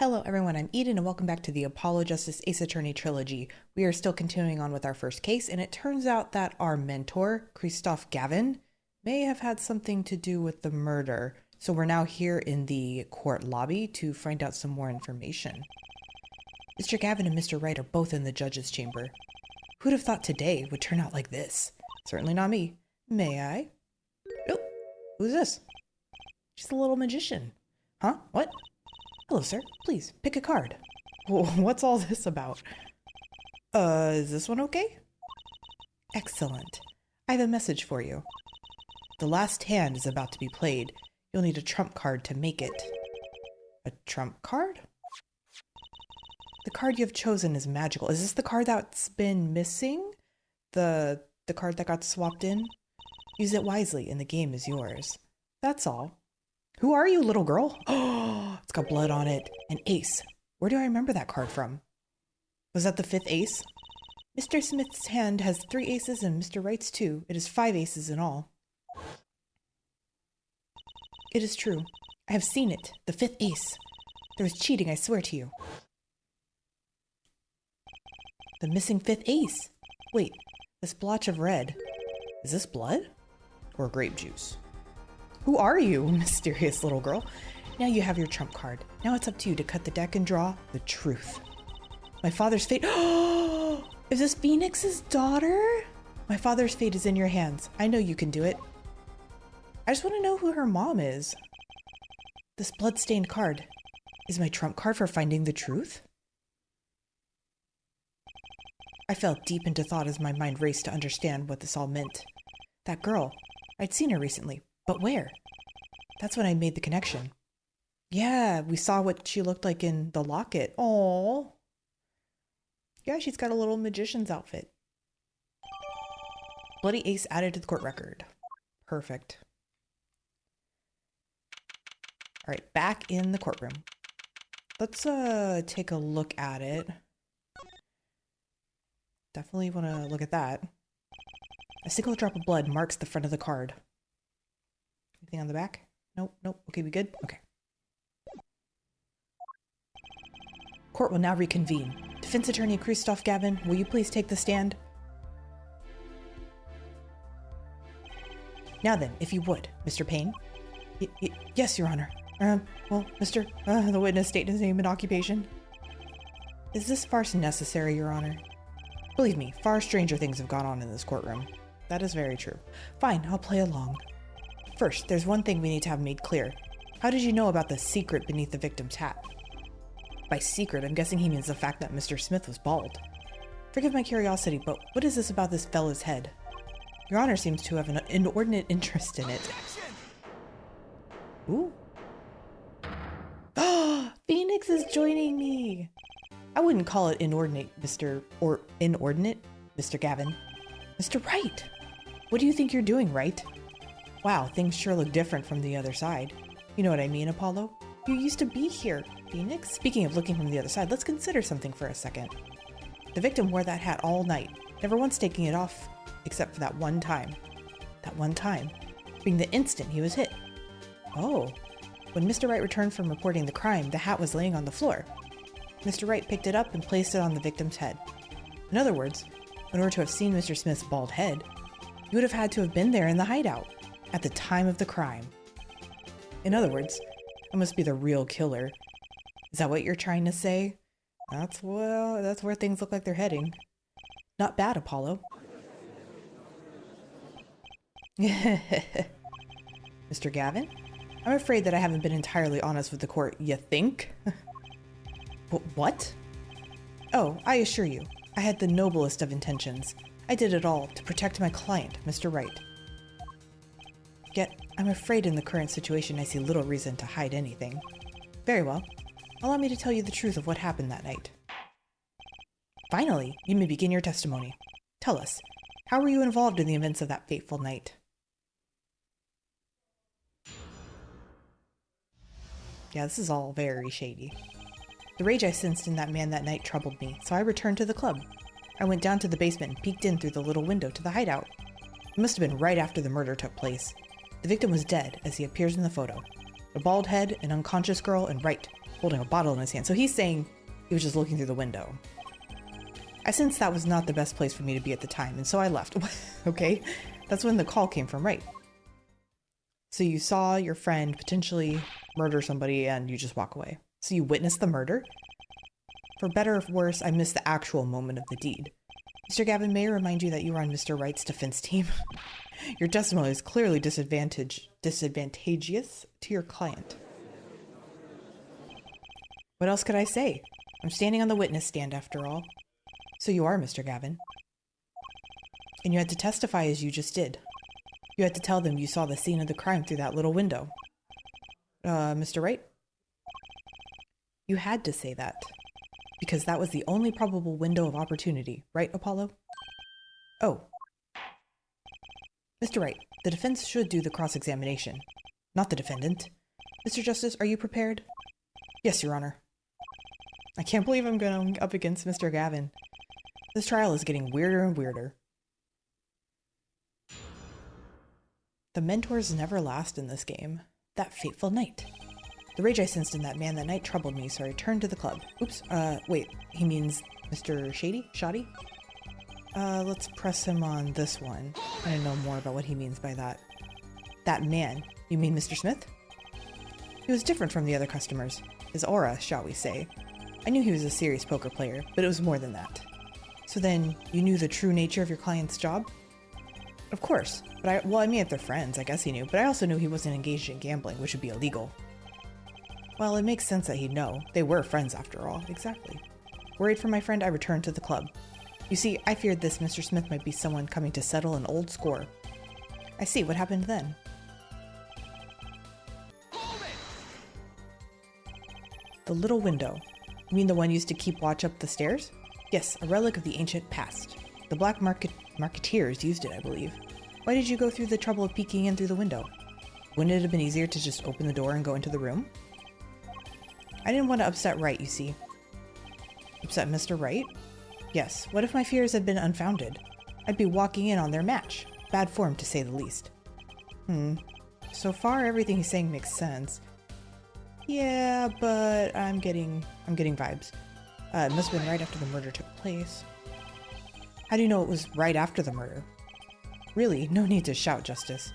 Hello everyone, I'm Eden and welcome back to the Apollo Justice Ace Attorney Trilogy. We are still continuing on with our first case, and it turns out that our mentor, Kristoph Gavin, may have had something to do with the murder. So we're now here in the court lobby to find out some more information. Mr. Gavin and Mr. Wright are both in the judge's chamber. Who'd have thought today would turn out like this? Certainly not me. May I? Oh, who's this? She's a little magician. Huh? What? Hello, sir. Please, pick a card. What's all this about? Is this one okay? Excellent. I have a message for you. The last hand is about to be played. You'll need a trump card to make it. A trump card? The card you have chosen is magical. Is this the card that's been missing? The card that got swapped in? Use it wisely and the game is yours. That's all. Who are you, little girl? Oh, it's got blood on it. An ace. Where do I remember that card from? Was that the fifth ace? Mr. Smith's hand has 3 aces and Mr. Wright's 2. It is 5 aces in all. It is true. I have seen it. The 5th ace. There was cheating, I swear to you. The missing 5th ace. Wait, this blotch of red. Is this blood? Or grape juice? Who are you, mysterious little girl? Now you have your trump card. Now it's up to you to cut the deck and draw the truth. My father's fate. Oh, is this Phoenix's daughter? My father's fate is in your hands. I know you can do it. I just want to know who her mom is. This blood-stained card is my trump card for finding the truth? I fell deep into thought as my mind raced to understand what this all meant. That girl, I'd seen her recently. But where? That's when I made the connection. Yeah, we saw what she looked like in the locket. Aww. Yeah, she's got a little magician's outfit. Bloody ace added to the court record. Perfect. All right, back in the courtroom. Let's take a look at it. Definitely want to look at that. A single drop of blood marks the front of the card. Anything on the back? Nope, nope. Okay, we good? Okay. Court will now reconvene. Defense attorney Kristoph Gavin, will you please take the stand? Now then, if you would, Mr. Payne. Yes, Your Honor. Well, Mr. The witness state his name and occupation. Is this farce necessary, Your Honor? Believe me, far stranger things have gone on in this courtroom. That is very true. Fine, I'll play along. First, there's one thing we need to have made clear. How did you know about the secret beneath the victim's hat? By secret, I'm guessing he means the fact that Mr. Smith was bald. Forgive my curiosity, but what is this about this fellow's head? Your Honor seems to have an inordinate interest in it. Ooh. Oh, Phoenix is joining me! I wouldn't call it inordinate, Mr. Gavin. Mr. Wright! What do you think you're doing, Wright? Wow, things sure look different from the other side. You know what I mean, Apollo? You used to be here, Phoenix. Speaking of looking from the other side, let's consider something for a second. The victim wore that hat all night, never once taking it off, except for that one time. That one time being the instant he was hit. Oh, when Mr. Wright returned from reporting the crime, the hat was laying on the floor. Mr. Wright picked it up and placed it on the victim's head. In other words, in order to have seen Mr. Smith's bald head, you would have had to have been there in the hideout at the time of the crime. In other words, I must be the real killer. Is that what you're trying to say? That's where things look like they're heading. Not bad, Apollo. Mr. Gavin? I'm afraid that I haven't been entirely honest with the court, you think? What? Oh, I assure you, I had the noblest of intentions. I did it all to protect my client, Mr. Wright. Yet, I'm afraid in the current situation I see little reason to hide anything. Very well. Allow me to tell you the truth of what happened that night. Finally, you may begin your testimony. Tell us, how were you involved in the events of that fateful night? Yeah, this is all very shady. The rage I sensed in that man that night troubled me, so I returned to the club. I went down to the basement and peeked in through the little window to the hideout. It must have been right after the murder took place. The victim was dead, as he appears in the photo. A bald head, an unconscious girl, and Wright, holding a bottle in his hand. So he's saying he was just looking through the window. I sensed that was not the best place for me to be at the time, and so I left. Okay, that's when the call came from Wright. So you saw your friend potentially murder somebody and you just walk away. So you witnessed the murder? For better or worse, I missed the actual moment of the deed. Mr. Gavin, may I remind you that you were on Mr. Wright's defense team? Your testimony is clearly disadvantageous to your client. What else could I say? I'm standing on the witness stand after all. So you are Mr. Gavin. And you had to testify as you just did. You had to tell them you saw the scene of the crime through that little window. Mr. Wright? You had to say that. Because that was the only probable window of opportunity, right, Apollo? Oh. Mr. Wright, the defense should do the cross-examination, not the defendant. Mr. Justice, are you prepared? Yes, Your Honor. I can't believe I'm going up against Mr. Gavin. This trial is getting weirder and weirder. The mentors never last in this game. That fateful night. The rage I sensed in that man that night troubled me, so I returned to the club. Oops, wait, he means Mr. Shoddy? Let's press him on this one. I know more about what he means by that. That man, you mean Mr. Smith? He was different from the other customers. His aura, shall we say. I knew he was a serious poker player, but it was more than that. So then, you knew the true nature of your client's job? Of course, but I mean if they're friends, I guess he knew, but I also knew he wasn't engaged in gambling, which would be illegal. Well, it makes sense that he'd know. They were friends after all. Exactly. Worried for my friend, I returned to the club. You see, I feared this Mr. Smith might be someone coming to settle an old score. I see. What happened then? The little window. You mean the one used to keep watch up the stairs? Yes, a relic of the ancient past. The black marketeers used it, I believe. Why did you go through the trouble of peeking in through the window? Wouldn't it have been easier to just open the door and go into the room? I didn't want to upset Wright, you see. Upset Mr. Wright? Yes, what if my fears had been unfounded? I'd be walking in on their match. Bad form, to say the least. So far, everything he's saying makes sense. Yeah, but I'm getting vibes. It must have been right after the murder took place. How do you know it was right after the murder? Really, no need to shout, Justice.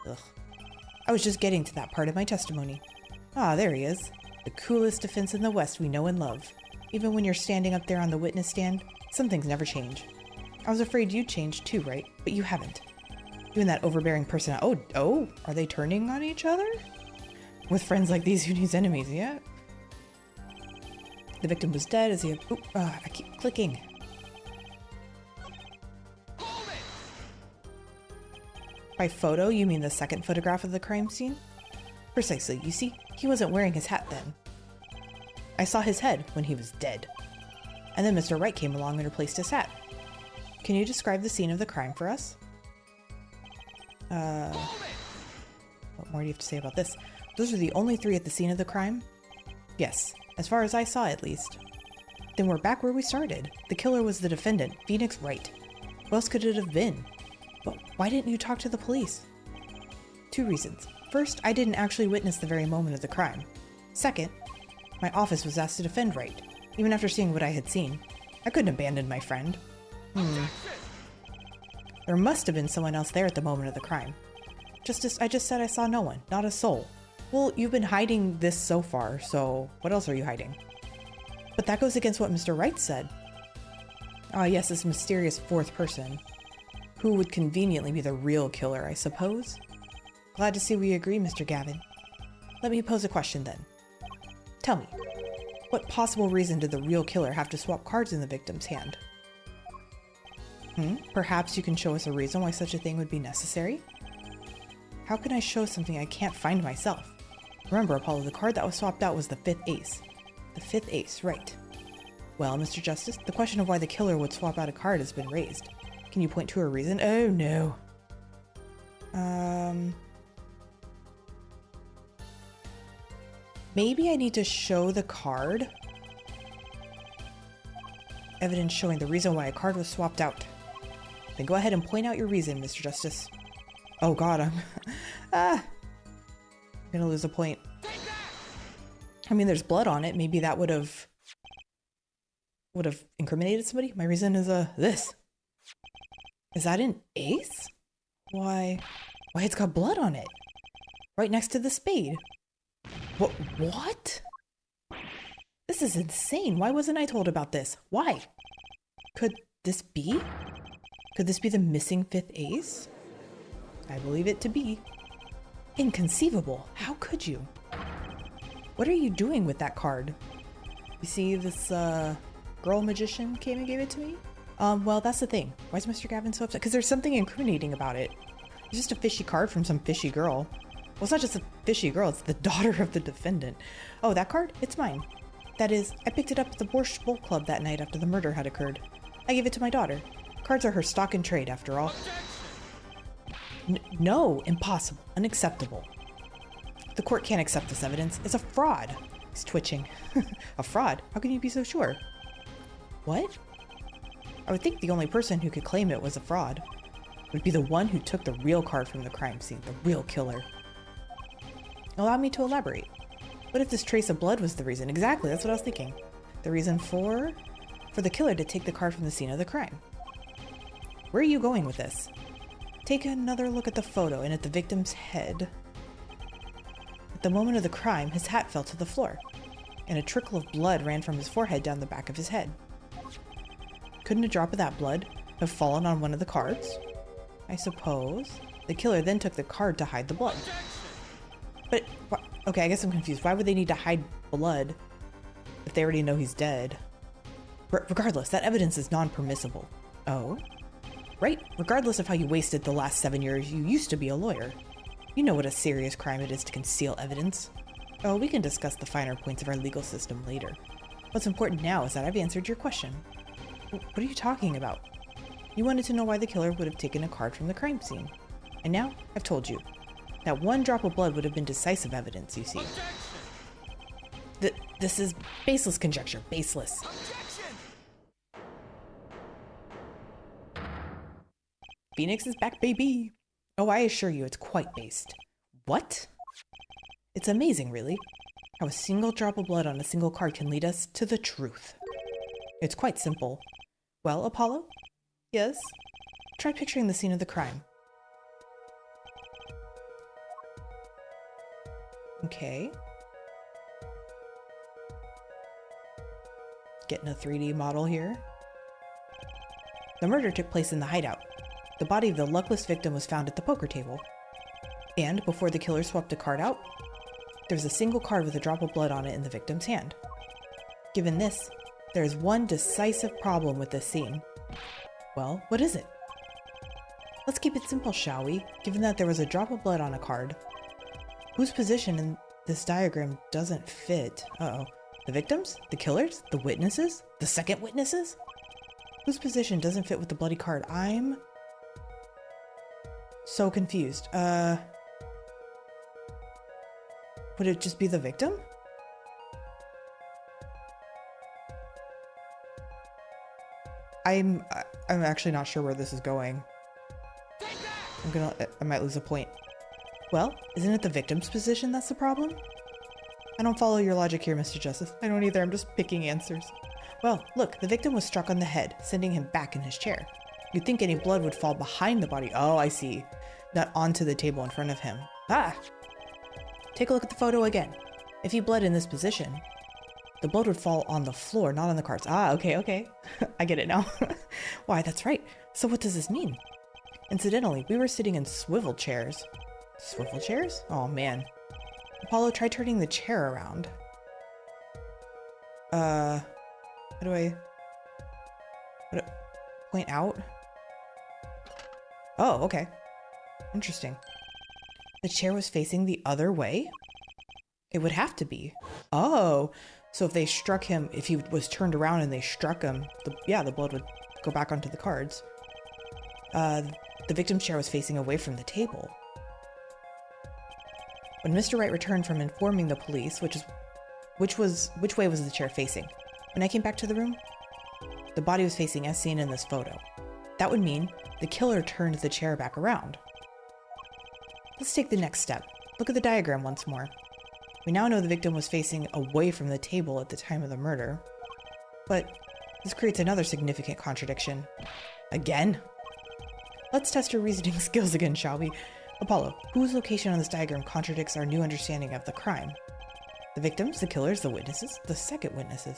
Ugh. I was just getting to that part of my testimony. Ah, there he is. The coolest defense in the West we know and love. Even when you're standing up there on the witness stand, some things never change. I was afraid you'd change too, right? But you haven't. You and that overbearing person. Oh, are they turning on each other? With friends like these, who needs enemies, yeah? The victim was dead as he had... I keep clicking. By photo, you mean the second photograph of the crime scene? Precisely. You see, he wasn't wearing his hat then. I saw his head when he was dead. And then Mr. Wright came along and replaced his hat. Can you describe the scene of the crime for us? What more do you have to say about this? Those are the only three at the scene of the crime? Yes, as far as I saw at least. Then we're back where we started. The killer was the defendant, Phoenix Wright. What else could it have been? But why didn't you talk to the police? 2 reasons. First, I didn't actually witness the very moment of the crime. Second, my office was asked to defend Wright, even after seeing what I had seen. I couldn't abandon my friend. There must have been someone else there at the moment of the crime. Justice, I just said I saw no one, not a soul. Well, you've been hiding this so far, so what else are you hiding? But that goes against what Mr. Wright said. Ah, yes, this mysterious fourth person. Who would conveniently be the real killer, I suppose? Glad to see we agree, Mr. Gavin. Let me pose a question then. Tell me, what possible reason did the real killer have to swap cards in the victim's hand? Perhaps you can show us a reason why such a thing would be necessary? How can I show something I can't find myself? Remember, Apollo, the card that was swapped out was the 5th ace. The 5th ace, right. Well, Mr. Justice, the question of why the killer would swap out a card has been raised. Can you point to a reason? Oh, no. Maybe I need to show the card? Evidence showing the reason why a card was swapped out. Then go ahead and point out your reason, Mr. Justice. Oh god, I'm gonna lose a point. I mean, there's blood on it. Maybe that would have incriminated somebody. My reason is this. Is that an ace? Why it's got blood on it. Right next to the spade. What? This is insane. Why wasn't I told about this? Why? Could this be the missing fifth ace? I believe it to be. Inconceivable. How could you? What are you doing with that card? You see, this girl magician came and gave it to me? Well, that's the thing. Why is Mr. Gavin so upset? Because there's something incriminating about it. It's just a fishy card from some fishy girl. Well, it's not just a fishy girl, it's the daughter of the defendant. Oh, that card? It's mine. That is, I picked it up at the Borscht Bowl Club that night after the murder had occurred. I gave it to my daughter. Cards are her stock and trade, after all. No, impossible, unacceptable. The court can't accept this evidence. It's a fraud. He's twitching. A fraud? How can you be so sure? What? I would think the only person who could claim it was a fraud would be the one who took the real card from the crime scene, the real killer. Allow me to elaborate. What if this trace of blood was the reason? Exactly, that's what I was thinking. The reason for the killer to take the card from the scene of the crime. Where are you going with this? Take another look at the photo and at the victim's head. At the moment of the crime, his hat fell to the floor, and a trickle of blood ran from his forehead down the back of his head. Couldn't a drop of that blood have fallen on one of the cards? I suppose. The killer then took the card to hide the blood. But, okay, I guess I'm confused. Why would they need to hide blood if they already know he's dead? Regardless, that evidence is non-permissible. Oh? Right, regardless of how you wasted the last 7 years, you used to be a lawyer. You know what a serious crime it is to conceal evidence. Oh, we can discuss the finer points of our legal system later. What's important now is that I've answered your question. What are you talking about? You wanted to know why the killer would have taken a card from the crime scene. And now, I've told you. That one drop of blood would have been decisive evidence, you see. This is baseless conjecture. Baseless. Phoenix is back, baby. Oh, I assure you, it's quite based. What? It's amazing, really, how a single drop of blood on a single card can lead us to the truth. It's quite simple. Well, Apollo? Yes? Try picturing the scene of the crime. Okay. Getting a 3D model here. The murder took place in the hideout. The body of the luckless victim was found at the poker table. And before the killer swapped a card out, there was a single card with a drop of blood on it in the victim's hand. Given this, there is one decisive problem with this scene. Well, what is it? Let's keep it simple, shall we? Given that there was a drop of blood on a card, whose position in this diagram doesn't fit? Uh-oh. The victims? The killers? The witnesses? The second witnesses? Whose position doesn't fit with the bloody card? I'm so confused. Would it just be the victim? I'm actually not sure where this is going. I might lose a point. Well, isn't it the victim's position that's the problem? I don't follow your logic here, Mr. Justice. I don't either, I'm just picking answers. Well, look, the victim was struck on the head, sending him back in his chair. You'd think any blood would fall behind the body. Oh, I see. Not onto the table in front of him. Ah! Take a look at the photo again. If he bled in this position, the blood would fall on the floor, not on the cards. Ah, okay. I get it now. Why, that's right. So what does this mean? Incidentally, we were sitting in swivel chairs. Swivel chairs? Oh, man. Apollo, try turning the chair around. How do I point out? Oh, okay. Interesting. The chair was facing the other way? It would have to be. Oh, so if they struck him, if he was turned around and they struck him, the blood would go back onto the cards. The victim's chair was facing away from the table. When Mr. Wright returned from informing the police, which way was the chair facing? When I came back to the room, the body was facing as seen in this photo. That would mean the killer turned the chair back around. Let's take the next step. Look at the diagram once more. We now know the victim was facing away from the table at the time of the murder. But this creates another significant contradiction. Again? Let's test your reasoning skills again, shall we? Apollo, whose location on this diagram contradicts our new understanding of the crime? The victims, the killers, the witnesses, the second witnesses.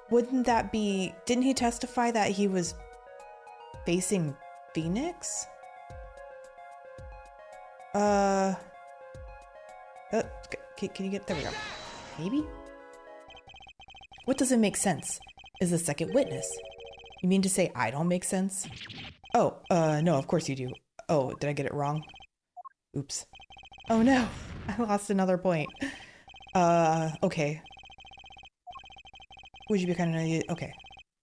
Wouldn't that be... Didn't he testify that he was facing Phoenix? Can you get... There we go. Maybe? What doesn't make sense is the second witness. You mean to say I don't make sense? Oh, no, of course you do. Oh, did I get it wrong? Oops. Oh no, I lost another point. Okay. Would you be kind of... Okay.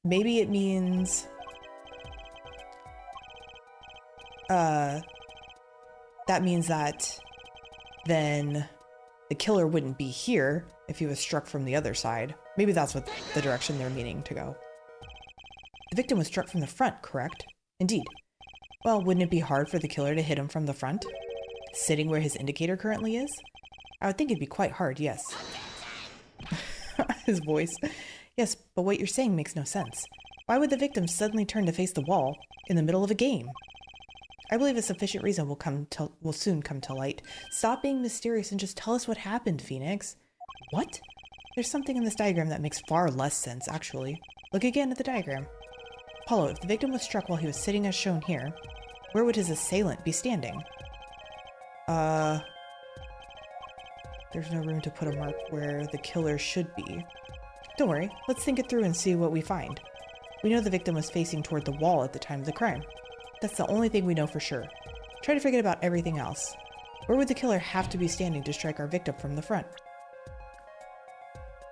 Maybe it means... that means that then the killer wouldn't be here if he was struck from the other side. Maybe that's what the direction they're meaning to go. The victim was struck from the front, correct? Indeed. Well, wouldn't it be hard for the killer to hit him from the front? Sitting where his indicator currently is? I would think it'd be quite hard, yes. His voice. Yes, but what you're saying makes no sense. Why would the victim suddenly turn to face the wall in the middle of a game? I believe a sufficient reason will soon come to light. Stop being mysterious and just tell us what happened, Phoenix. What? There's something in this diagram that makes far less sense, actually. Look again at the diagram. Apollo, if the victim was struck while he was sitting as shown here, where would his assailant be standing? There's no room to put a mark where the killer should be. Don't worry, let's think it through and see what we find. We know the victim was facing toward the wall at the time of the crime. That's the only thing we know for sure. Try to forget about everything else. Where would the killer have to be standing to strike our victim from the front?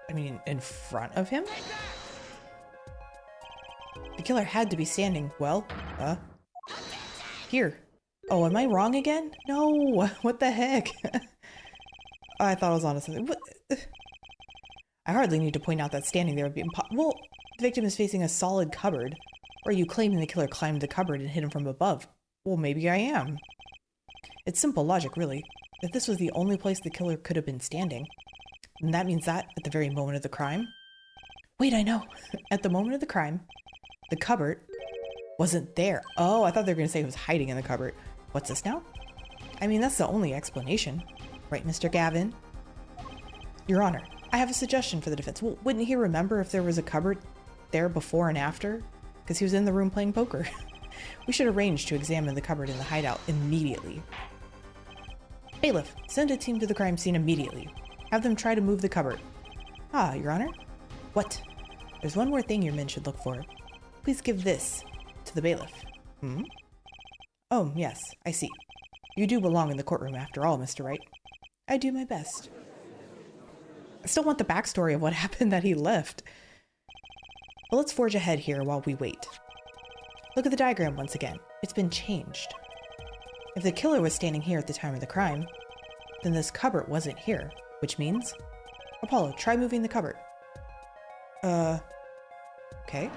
I mean, in front of him? The killer had to be standing, well, here. Oh, am I wrong again? No, what the heck? I thought I was on to something. What? I hardly need to point out that standing there would be impossible. Well, the victim is facing a solid cupboard. Or are you claiming the killer climbed the cupboard and hit him from above? Well, maybe I am. It's simple logic, really. If this was the only place the killer could have been standing, then that means that, at the very moment of the crime... Wait, I know. At the moment of the crime, the cupboard wasn't there. Oh, I thought they were going to say he was hiding in the cupboard. What's this now? I mean, that's the only explanation. Right, Mr. Gavin? Your Honor, I have a suggestion for the defense. Well, wouldn't he remember if there was a cupboard there before and after? Because he was in the room playing poker. We should arrange to examine the cupboard in the hideout immediately. Bailiff, send a team to the crime scene immediately. Have them try to move the cupboard. Ah, Your Honor? What? There's one more thing your men should look for. Please give this to the bailiff. Hmm? Oh, yes, I see. You do belong in the courtroom after all, Mr. Wright. I do my best. I still want the backstory of what happened that he left. But let's forge ahead here while we wait. Look at the diagram once again. It's been changed. If the killer was standing here at the time of the crime, then this cupboard wasn't here, which means... Apollo, try moving the cupboard. Okay.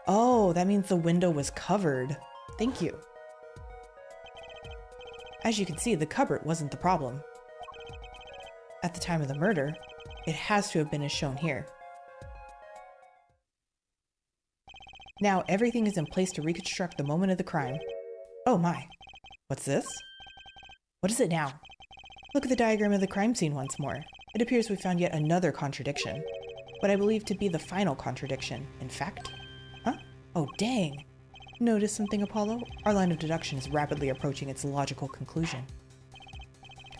Oh, that means the window was covered. Thank you. As you can see, the cupboard wasn't the problem. At the time of the murder, it has to have been as shown here. Now everything is in place to reconstruct the moment of the crime. Oh my. What's this? What is it now? Look at the diagram of the crime scene once more. It appears we found yet another contradiction. What I believe to be the final contradiction, in fact. Huh? Oh, dang. Notice something, Apollo? Our line of deduction is rapidly approaching its logical conclusion.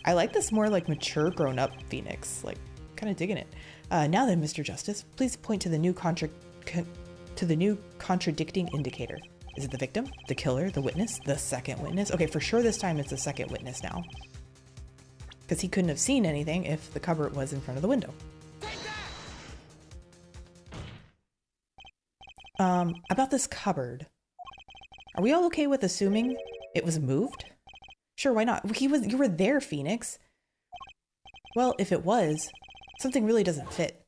I like this more like mature grown-up Phoenix. Like, kind of digging it. Now then, Mr. Justice, please point to the new contradicting indicator. Is it the victim, the killer, the witness, the second witness? Okay, for sure this time it's the second witness now. Because he couldn't have seen anything if the cupboard was in front of the window. About this cupboard. Are we all okay with assuming it was moved? Sure, why not? You were there, Phoenix. Well, if it was, something really doesn't fit.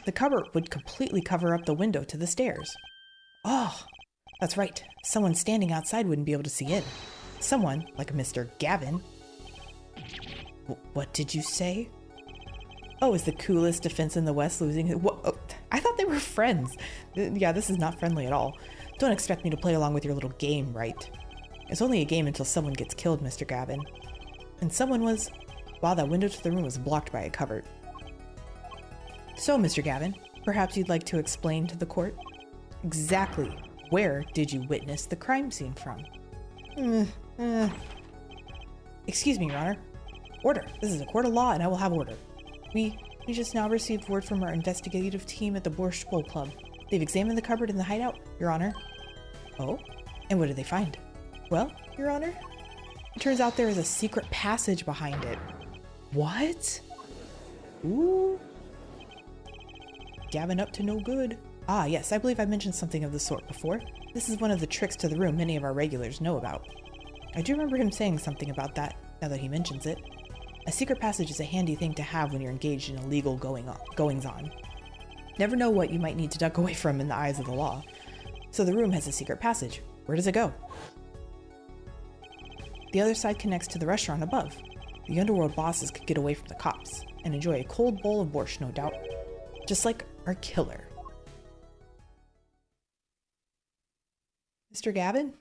The cupboard would completely cover up the window to the stairs. Oh, that's right. Someone standing outside wouldn't be able to see in. Someone, like a Mr. Gavin. What did you say? Oh, is the coolest defense in the West losing? What? Oh, I thought they were friends. Yeah, this is not friendly at all. Don't expect me to play along with your little game, right? It's only a game until someone gets killed, Mr. Gavin. And someone was... Wow, that window to the room was blocked by a cupboard. So, Mr. Gavin, perhaps you'd like to explain to the court? Exactly where did you witness the crime scene from? Excuse me, Your Honor. Order. This is a court of law and I will have order. We just now received word from our investigative team at the Borscht Bowl Club. They've examined the cupboard in the hideout, Your Honor. Oh? And what did they find? Well, Your Honor, it turns out there is a secret passage behind it. What? Ooh. Gavin up to no good. Ah, yes, I believe I mentioned something of the sort before. This is one of the tricks to the room many of our regulars know about. I do remember him saying something about that, now that he mentions it. A secret passage is a handy thing to have when you're engaged in illegal goings-on. Never know what you might need to duck away from in the eyes of the law. So the room has a secret passage. Where does it go? The other side connects to the restaurant above. The underworld bosses could get away from the cops and enjoy a cold bowl of borscht, no doubt. Just like our killer. Mr. Gavin?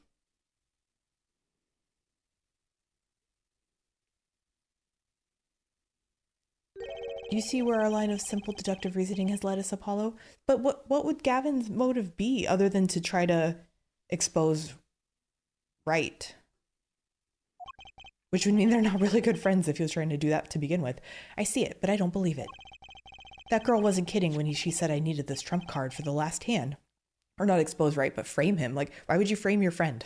Do you see where our line of simple deductive reasoning has led us, Apollo? But what would Gavin's motive be other than to try to expose Wright? Which would mean they're not really good friends if he was trying to do that to begin with. I see it, but I don't believe it. That girl wasn't kidding when she said I needed this trump card for the last hand. Or not expose Wright, but frame him. Like, why would you frame your friend?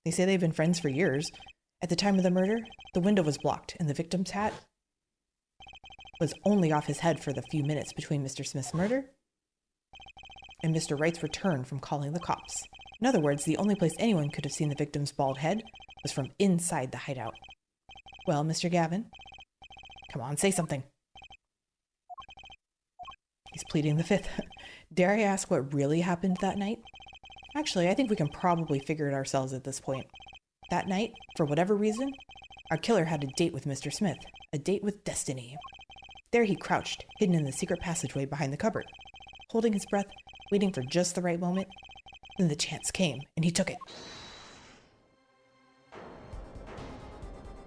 They say they've been friends for years. At the time of the murder, the window was blocked and the victim's hat was only off his head for the few minutes between Mr. Smith's murder and Mr. Wright's return from calling the cops. In other words, the only place anyone could have seen the victim's bald head was from inside the hideout. Well, Mr. Gavin, come on, say something. He's pleading the fifth. Dare I ask what really happened that night? Actually, I think we can probably figure it ourselves at this point. That night, for whatever reason, our killer had a date with Mr. Smith, a date with destiny. There he crouched, hidden in the secret passageway behind the cupboard, holding his breath, waiting for just the right moment. Then the chance came, and he took it.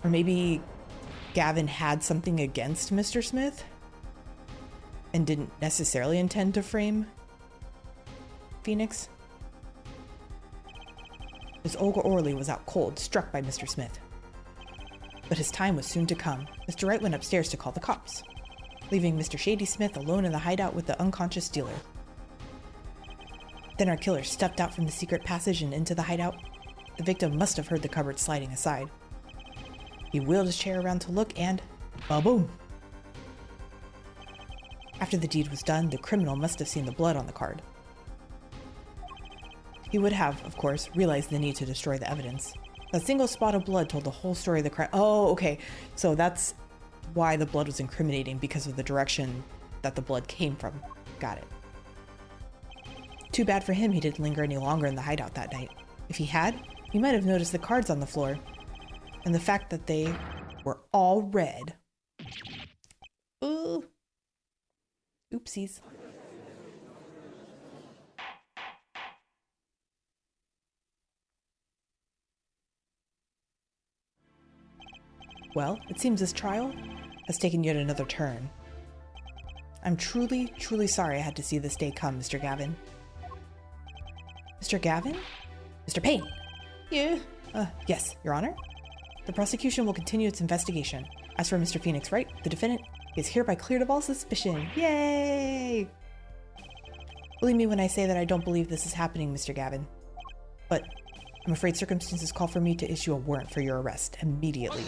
Or maybe Gavin had something against Mr. Smith and didn't necessarily intend to frame Phoenix. Miss Olga Orley was out cold, struck by Mr. Smith. But his time was soon to come. Mr. Wright went upstairs to call the cops, leaving Mr. Shady Smith alone in the hideout with the unconscious dealer. Then our killer stepped out from the secret passage and into the hideout. The victim must have heard the cupboard sliding aside. He wheeled his chair around to look and... ba-boom! After the deed was done, the criminal must have seen the blood on the card. He would have, of course, realized the need to destroy the evidence. A single spot of blood told the whole story of the crime. Oh, okay. So that's why the blood was incriminating, because of the direction that the blood came from. Got it. Too bad for him he didn't linger any longer in the hideout that night. If he had, he might have noticed the cards on the floor, and the fact that they were all red. Ooh. Oopsies. Well, it seems this trial has taken yet another turn. I'm truly, truly sorry I had to see this day come, Mr. Gavin. Mr. Gavin? Mr. Payne! Yeah? Yes, Your Honor. The prosecution will continue its investigation. As for Mr. Phoenix Wright, the defendant is hereby cleared of all suspicion. Yay! Believe me when I say that I don't believe this is happening, Mr. Gavin. But I'm afraid circumstances call for me to issue a warrant for your arrest immediately.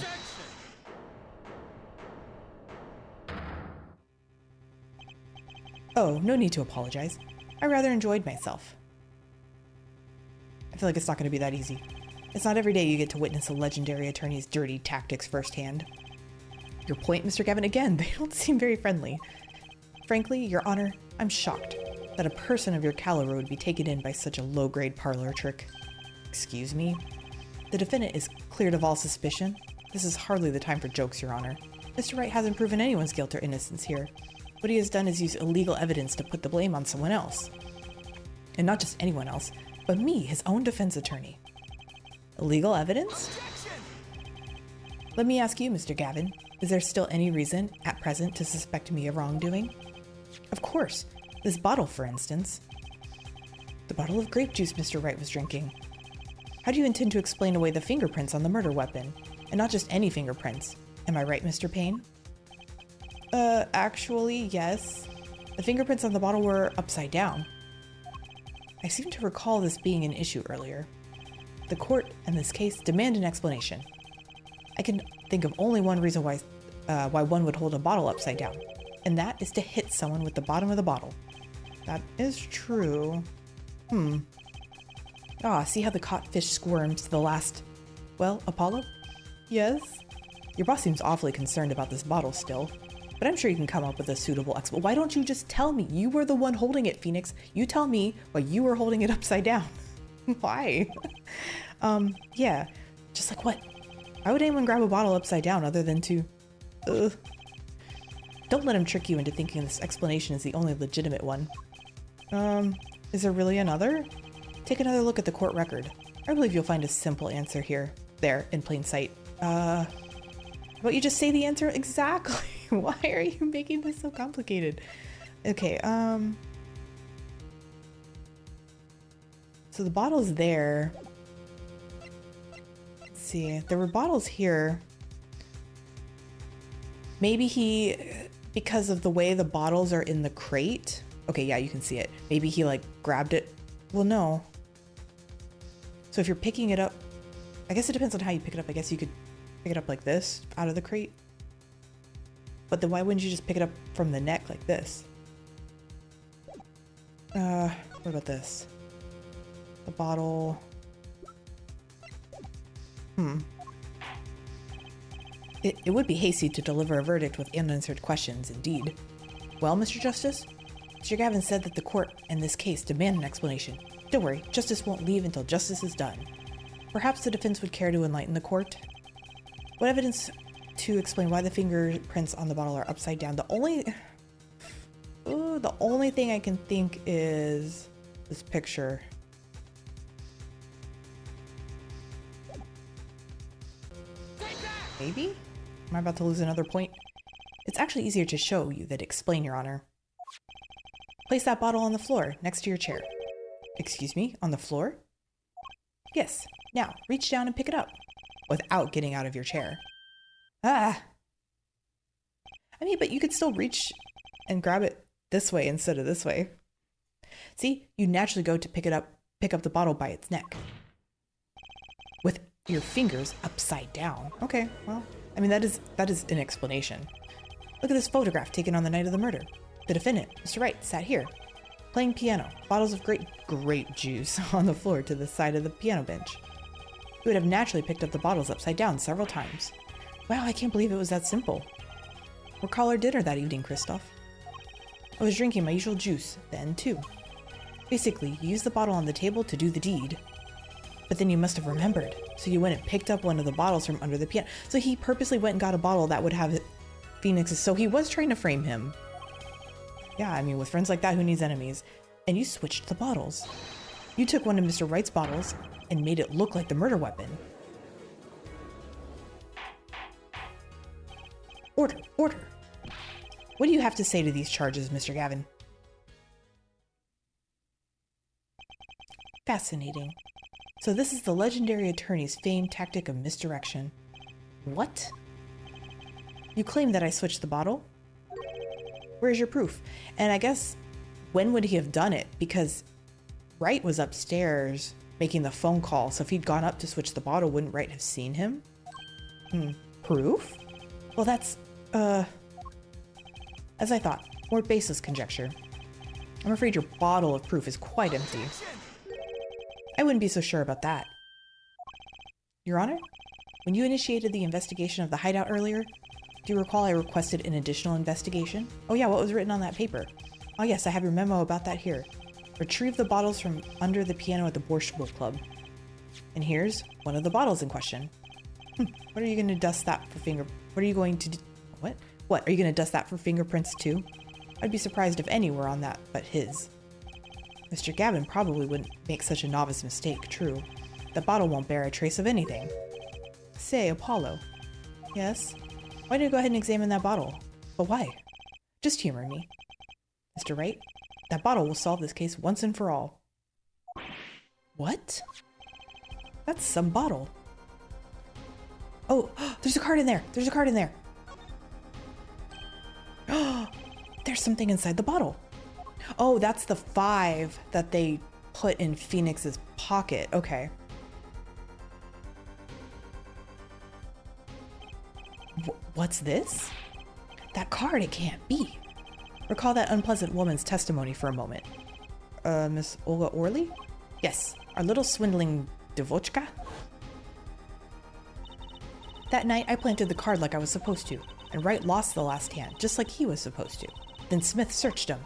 Oh, no need to apologize. I rather enjoyed myself. I feel like it's not going to be that easy. It's not every day you get to witness a legendary attorney's dirty tactics firsthand. Your point, Mr. Gavin, again, they don't seem very friendly. Frankly, Your Honor, I'm shocked. that a person of your caliber would be taken in by such a low-grade parlor trick. Excuse me? The defendant is cleared of all suspicion. This is hardly the time for jokes, Your Honor. Mr. Wright hasn't proven anyone's guilt or innocence here. What he has done is use illegal evidence to put the blame on someone else. And not just anyone else, but me, his own defense attorney. Illegal evidence? Let me ask you, Mr. Gavin, is there still any reason, at present, to suspect me of wrongdoing? Of course. This bottle, for instance. The bottle of grape juice Mr. Wright was drinking. How do you intend to explain away the fingerprints on the murder weapon? And not just any fingerprints. Am I right, Mr. Payne? Actually, yes. The fingerprints on the bottle were upside down. I seem to recall this being an issue earlier. The court, in this case, demand an explanation. I can think of only one reason why one would hold a bottle upside down, and that is to hit someone with the bottom of the bottle. That is true. See how the caught fish squirms to the last... Well, Apollo? Yes? Your boss seems awfully concerned about this bottle still, but I'm sure you can come up with a suitable explanation. Why don't you just tell me? You were the one holding it, Phoenix. You tell me why you were holding it upside down. Why? Yeah. Just like what? Why would anyone grab a bottle upside down other than to... Don't let him trick you into thinking this explanation is the only legitimate one. Is there really another? Take another look at the court record. I believe you'll find a simple answer here. There, in plain sight. How about you just say the answer exactly? Why are you making this so complicated? Okay, so the bottle's there. Let's see, there were bottles here. Maybe he, because of the way the bottles are in the crate. Okay, yeah, you can see it. Maybe he like grabbed it. Well, no. So if you're picking it up, I guess it depends on how you pick it up. I guess you could pick it up like this out of the crate. But then why wouldn't you just pick it up from the neck like this? What about this? The bottle. It would be hasty to deliver a verdict with unanswered questions, indeed. Well, Mr. Justice? Mr. Gavin said that the court, in this case, demand an explanation. Don't worry, justice won't leave until justice is done. Perhaps the defense would care to enlighten the court? What evidence to explain why the fingerprints on the bottle are upside down? The only thing I can think is this picture. Maybe? Am I about to lose another point? It's actually easier to show you than explain, Your Honor. Place that bottle on the floor, next to your chair. Excuse me, on the floor? Yes. Now, reach down and pick it up, without getting out of your chair. I mean, but you could still reach and grab it this way instead of this way. See, you naturally go to pick up the bottle by its neck. With your fingers upside down. Okay, well, I mean, that is an explanation. Look at this photograph taken on the night of the murder. The defendant, Mr. Wright, sat here, playing piano, bottles of grape juice on the floor to the side of the piano bench. He would have naturally picked up the bottles upside down several times. Wow, I can't believe it was that simple. What call our dinner that evening, Kristoph? I was drinking my usual juice then, too. Basically, you used the bottle on the table to do the deed. But then you must have remembered, so you went and picked up one of the bottles from under the piano. So he purposely went and got a bottle that would have Phoenix's, so he was trying to frame him. Yeah, I mean, with friends like that, who needs enemies? And you switched the bottles. You took one of Mr. Wright's bottles and made it look like the murder weapon. Order, order. What do you have to say to these charges, Mr. Gavin? Fascinating. So this is the legendary attorney's famed tactic of misdirection. What? You claim that I switched the bottle? Where's your proof? And I guess, when would he have done it? Because Wright was upstairs making the phone call, so if he'd gone up to switch the bottle, wouldn't Wright have seen him? Proof? Well, that's, as I thought, more baseless conjecture. I'm afraid your bottle of proof is quite empty. I wouldn't be so sure about that. Your Honor, when you initiated the investigation of the hideout earlier, do you recall I requested an additional investigation? Oh yeah, what was written on that paper? Oh yes, I have your memo about that here. Retrieve the bottles from under the piano at the Borscht Bowl Club. And here's one of the bottles in question. What are you going to dust that for What are you going to do? What? Are you going to dust that for fingerprints too? I'd be surprised if any were on that but his. Mr. Gavin probably wouldn't make such a novice mistake, true. The bottle won't bear a trace of anything. Say, Apollo. Yes? Why don't you go ahead and examine that bottle? But why? Just humor me. Mr. Wright, that bottle will solve this case once and for all. What? That's some bottle. Oh, there's a card in there. There's a card in there. There's something inside the bottle. Oh, that's the 5 that they put in Phoenix's pocket. Okay. What's this? That card, it can't be. Recall that unpleasant woman's testimony for a moment. Miss Olga Orley? Yes, our little swindling Devochka? That night, I planted the card like I was supposed to, and Wright lost the last hand, just like he was supposed to. Then Smith searched him.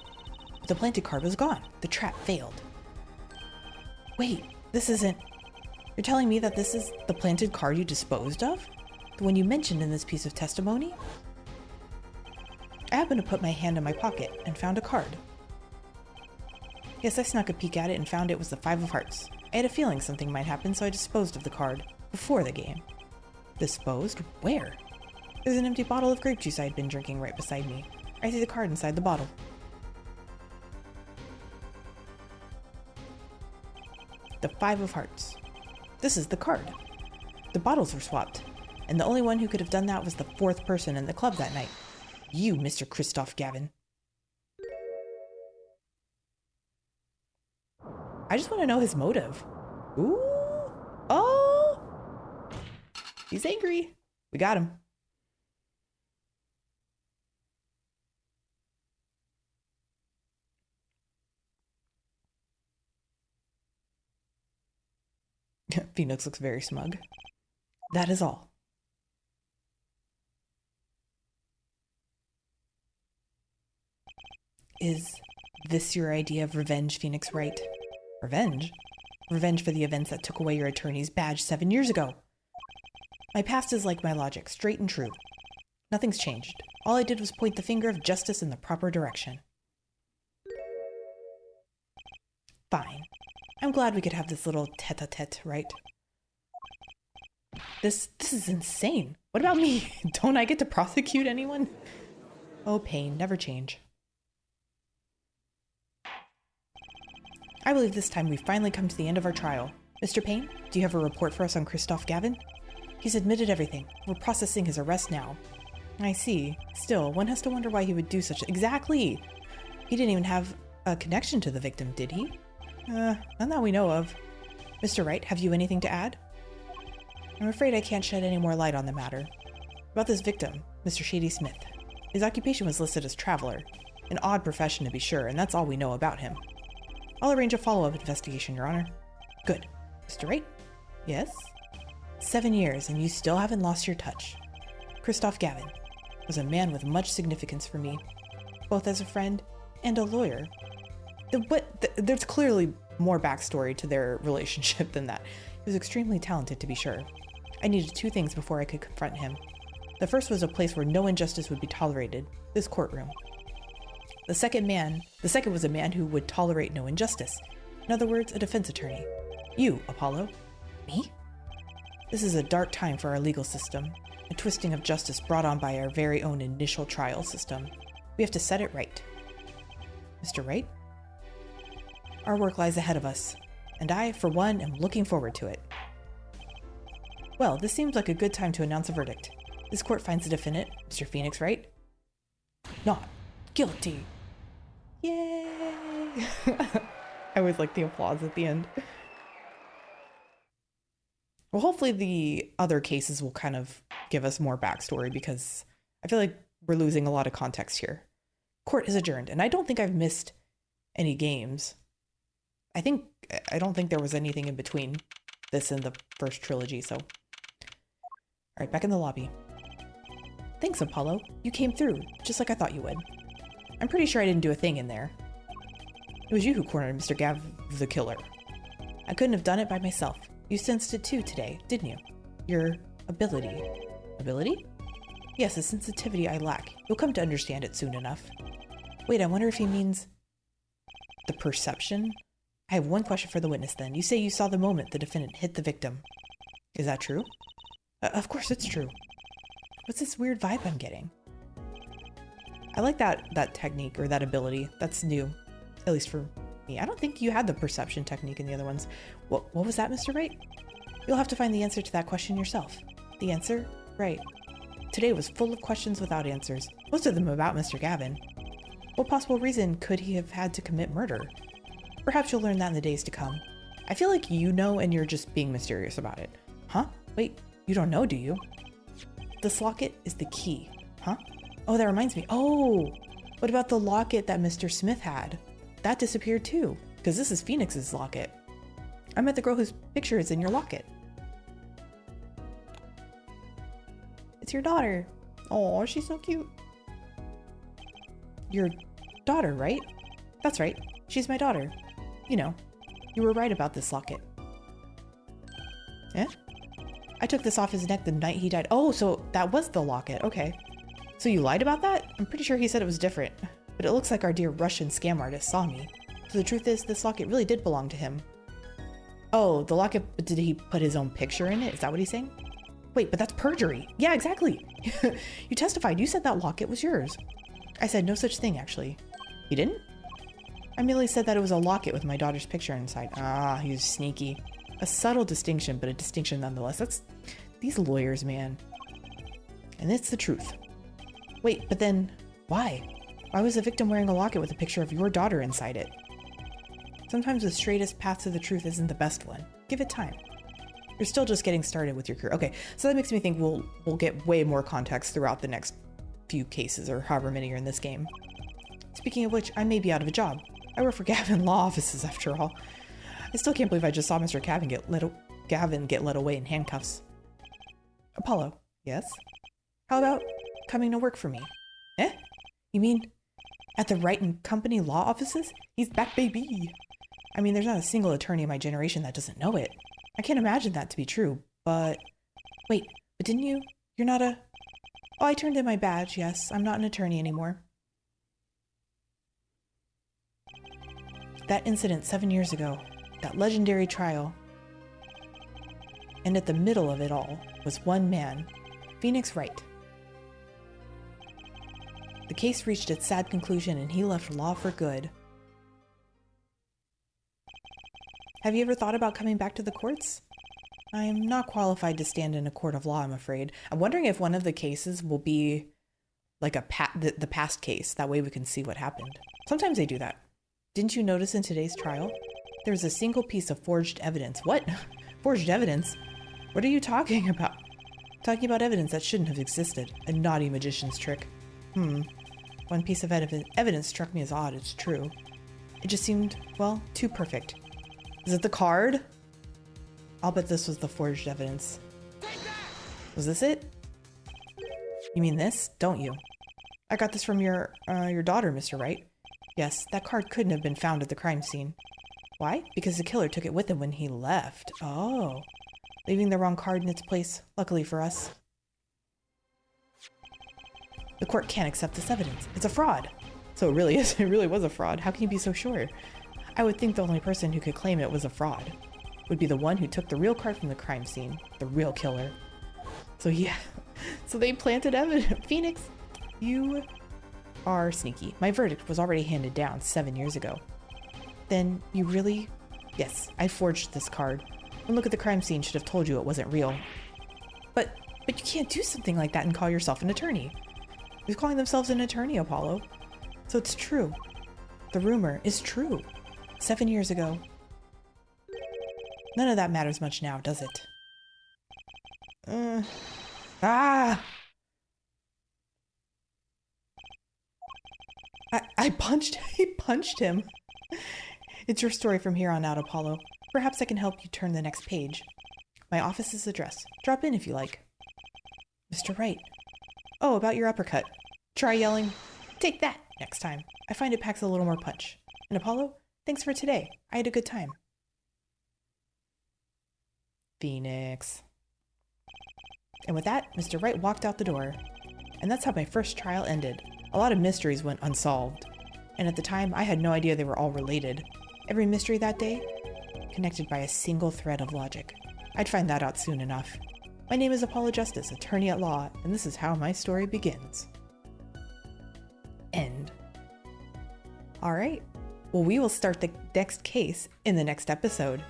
But the planted card was gone. The trap failed. Wait, this isn't... You're telling me that this is the planted card you disposed of? The one you mentioned in this piece of testimony? I happened to put my hand in my pocket and found a card. Yes, I snuck a peek at it and found it was the 5 of hearts. I had a feeling something might happen, so I disposed of the card before the game. Disposed? Where? There's an empty bottle of grape juice I had been drinking right beside me. I see the card inside the bottle. The 5 of hearts. This is the card. The bottles were swapped, and the only one who could have done that was the 4th person in the club that night. You, Mr. Kristoph Gavin. I just want to know his motive. Ooh. Oh! He's angry. We got him. Phoenix looks very smug. That is all. Is this your idea of revenge, Phoenix Wright? Revenge? Revenge for the events that took away your attorney's badge 7 years ago. My past is like my logic, straight and true. Nothing's changed. All I did was point the finger of justice in the proper direction. Fine. I'm glad we could have this little tete-a-tete, right? This is insane. What about me? Don't I get to prosecute anyone? Oh, pain, never change. I believe this time we've finally come to the end of our trial. Mr. Payne, do you have a report for us on Kristoph Gavin? He's admitted everything. We're processing his arrest now. I see. Still, one has to wonder why he would do such... Exactly! He didn't even have a connection to the victim, did he? None that we know of. Mr. Wright, have you anything to add? I'm afraid I can't shed any more light on the matter. About this victim, Mr. Shady Smith. His occupation was listed as traveler. An odd profession to be sure, and that's all we know about him. I'll arrange a follow-up investigation, Your Honor. Good. Mr. Wright? Yes? 7 years, and you still haven't lost your touch. Kristoph Gavin was a man with much significance for me, both as a friend and a lawyer. There's clearly more backstory to their relationship than that. He was extremely talented, to be sure. I needed 2 things before I could confront him. The first was a place where no injustice would be tolerated, this courtroom. The second was a man who would tolerate no injustice. In other words, a defense attorney. You, Apollo. Me? This is a dark time for our legal system, a twisting of justice brought on by our very own initial trial system. We have to set it right. Mr. Wright? Our work lies ahead of us, and I, for one, am looking forward to it. Well, this seems like a good time to announce a verdict. This court finds the defendant, Mr. Phoenix Wright, not guilty. Yay! I always like the applause at the end. Well, hopefully the other cases will kind of give us more backstory, because I feel like we're losing a lot of context here. Court is adjourned, and I don't think I've missed any games. I don't think there was anything in between this and the first trilogy, so. All right, back in the lobby. Thanks, Apollo. You came through, just like I thought you would. I'm pretty sure I didn't do a thing in there. It was you who cornered Mr. Gav, the killer. I couldn't have done it by myself. You sensed it too today, didn't you? Your ability. Ability? Yes, a sensitivity I lack. You'll come to understand it soon enough. Wait, I wonder if he means the perception? I have one question for the witness then. You say you saw the moment the defendant hit the victim. Is that true? Of course it's true. What's this weird vibe I'm getting? I like that technique or that ability. That's new, at least for me. I don't think you had the perception technique in the other ones. What was that, Mr. Wright? You'll have to find the answer to that question yourself. The answer? Right. Today was full of questions without answers, most of them about Mr. Gavin. What possible reason could he have had to commit murder? Perhaps you'll learn that in the days to come. I feel like you know and you're just being mysterious about it. Huh? Wait, you don't know, do you? This locket is the key. Huh? Oh, that reminds me. Oh, what about the locket that Mr. Smith had? That disappeared too, because this is Phoenix's locket. I met the girl whose picture is in your locket. It's your daughter. Oh, she's so cute. Your daughter, right? That's right. She's my daughter. You know, you were right about this locket. Eh? I took this off his neck the night he died. Oh, so that was the locket. Okay. So you lied about that? I'm pretty sure he said it was different. But it looks like our dear Russian scam artist saw me. So the truth is, this locket really did belong to him. Oh, the locket, did he put his own picture in it? Is that what he's saying? Wait, but that's perjury. Yeah, exactly. You testified. You said that locket was yours. I said no such thing, actually. You didn't? I merely said that it was a locket with my daughter's picture inside. Ah, he was sneaky. A subtle distinction, but a distinction nonetheless. That's these lawyers, man. And it's the truth. Wait, but then why? Why was the victim wearing a locket with a picture of your daughter inside it? Sometimes the straightest path to the truth isn't the best one. Give it time. You're still just getting started with your career. Okay, so that makes me think we'll get way more context throughout the next few cases, or however many are in this game. Speaking of which, I may be out of a job. I work for Gavin Law Offices, after all. I still can't believe I just saw Mr. Gavin get led away in handcuffs. Apollo, yes? How about coming to work for me? Eh? You mean at the Wright and Company Law Offices? He's back, baby! I mean, there's not a single attorney in my generation that doesn't know it. I can't imagine that to be true, but... Wait, but didn't you? You're not a... Oh, I turned in my badge, yes. I'm not an attorney anymore. That incident 7 years ago, that legendary trial. And at the middle of it all was one man, Phoenix Wright. The case reached its sad conclusion and he left law for good. Have you ever thought about coming back to the courts? I'm not qualified to stand in a court of law, I'm afraid. I'm wondering if one of the cases will be like the past case. That way we can see what happened. Sometimes they do that. Didn't you notice in today's trial? There was a single piece of forged evidence. What? Forged evidence? What are you talking about? Talking about evidence that shouldn't have existed. A naughty magician's trick. One piece of evidence struck me as odd, it's true. It just seemed, well, too perfect. Is it the card? I'll bet this was the forged evidence. Was this it? You mean this, don't you? I got this from your daughter, Mr. Wright. Yes, that card couldn't have been found at the crime scene. Why? Because the killer took it with him when he left. Oh. Leaving the wrong card in its place, luckily for us. The court can't accept this evidence. It's a fraud. So it really is. It really was a fraud. How can you be so sure? I would think the only person who could claim it was a fraud would be the one who took the real card from the crime scene, the real killer. So yeah, so they planted evidence. Phoenix, you are sneaky. My verdict was already handed down 7 years ago. Then you really? Yes, I forged this card. One look at the crime scene should have told you it wasn't real. But you can't do something like that and call yourself an attorney. Who's calling themselves an attorney, Apollo? So it's true. The rumor is true. 7 years ago. None of that matters much now, does it? I punched, he punched him. It's your story from here on out, Apollo. Perhaps I can help you turn the next page. My office's address. Drop in if you like. Mr. Wright. Oh, about your uppercut. Try yelling, "Take that!" next time. I find it packs a little more punch. And Apollo, Thanks for today. I had a good time. Phoenix. And with that, Mr. Wright walked out the door. And that's how my first trial ended. A lot of mysteries went unsolved. And at the time, I had no idea they were all related. Every mystery that day, connected by a single thread of logic. I'd find that out soon enough. My name is Apollo Justice, attorney at law, and this is how my story begins. End. All right. Well, we will start the next case in the next episode.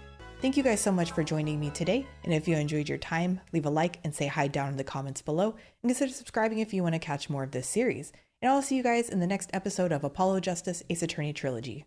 Thank you guys so much for joining me today. And if you enjoyed your time, leave a like and say hi down in the comments below. And consider subscribing if you want to catch more of this series. And I'll see you guys in the next episode of Apollo Justice Ace Attorney Trilogy.